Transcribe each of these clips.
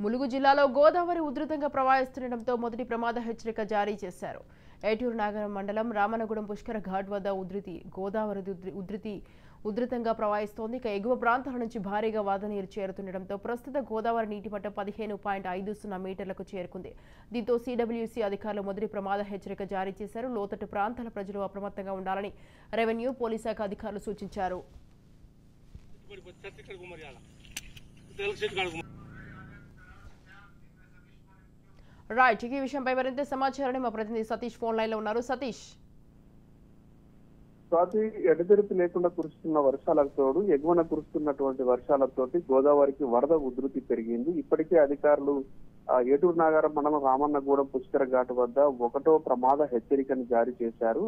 ములుగు జిల్లాలో గోదావరి ఉధృతంగా ప్రవహిస్తుండటంతో మొదటి ప్రమాద హెచ్చరిక జారీ చేశారు. ఏటూరు నాగరం మండలం రామనగూడెం పుష్కర ఘాట్ వద్ద గోదావరి ఉధృతంగా ప్రవహిస్తోంది. ఇక ఎగువ ప్రాంతాల నుంచి భారీగా వరద నీరు చేరుతుండటంతో ప్రస్తుత గోదావరి నీటి మట్టం 15.50 మీటర్లకు చేరుకుంది. దీంతో సిడబ్ల్యూసీ అధికారులు మొదటి ప్రమాద హెచ్చరిక జారీ చేశారు. లోతట్టు ప్రాంతాల ప్రజలు అప్రమత్తంగా ఉండాలని రెవెన్యూ, పోలీస్ శాఖ అధికారులు సూచించారు. రైట్, ఈ విషయంపై మరింత సమాచారాన్ని మా ప్రతినిధి సతీష్ ఫోన్ లైన్ లో ఉన్నారు. సతీష్, స్వాతి, ఎడతెరిపి లేకుండా కురుస్తున్న వర్షాలకు తోడు ఎగువన కురుస్తున్నటువంటి వర్షాలతోటి గోదావరికి వరద ఉధృతి పెరిగింది. ఇప్పటికే అధికారులు ఏటూరు నాగారం మండలం రామన్నగూడెం పుష్కర ఘాట్ వద్ద 1వ ప్రమాద హెచ్చరికను జారీ చేశారు.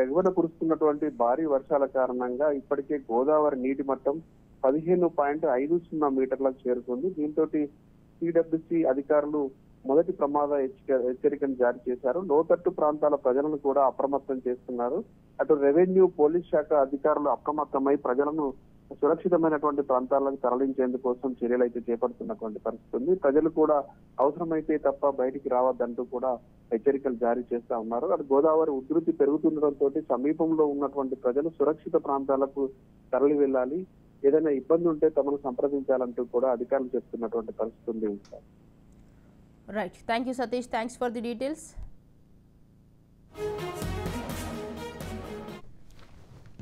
ఎగువన కురుస్తున్నటువంటి భారీ వర్షాల కారణంగా ఇప్పటికే గోదావరి నీటి మట్టం 15.50 మీటర్లకు చేరుకుంది. దీంతో సిడబ్ల్యూసీ అధికారులు మొదటి ప్రమాద హెచ్చరికను జారీ చేశారు. లోతట్టు ప్రాంతాల ప్రజలను కూడా అప్రమత్తం చేస్తున్నారు. అటు రెవెన్యూ, పోలీస్ శాఖ అధికారులు అప్రమత్తమై ప్రజలను సురక్షితమైనటువంటి ప్రాంతాలకు తరలించేందుకోసం చర్యలు అయితే చేపడుతున్నటువంటి పరిస్థితి ఉంది. ప్రజలు కూడా అవసరమైతే తప్ప బయటికి రావద్దంటూ కూడా హెచ్చరికలు జారీ చేస్తా ఉన్నారు. అటు గోదావరి ఉధృతి పెరుగుతుండటంతో సమీపంలో ఉన్నటువంటి ప్రజలు సురక్షిత ప్రాంతాలకు తరలి వెళ్ళాలి, ఏదైనా ఇబ్బంది ఉంటే తమను సంప్రదించాలంటూ కూడా అధికారులు చెప్తున్నటువంటి పరిస్థితి ఉంది. Right, thank you Satish, thanks for the details.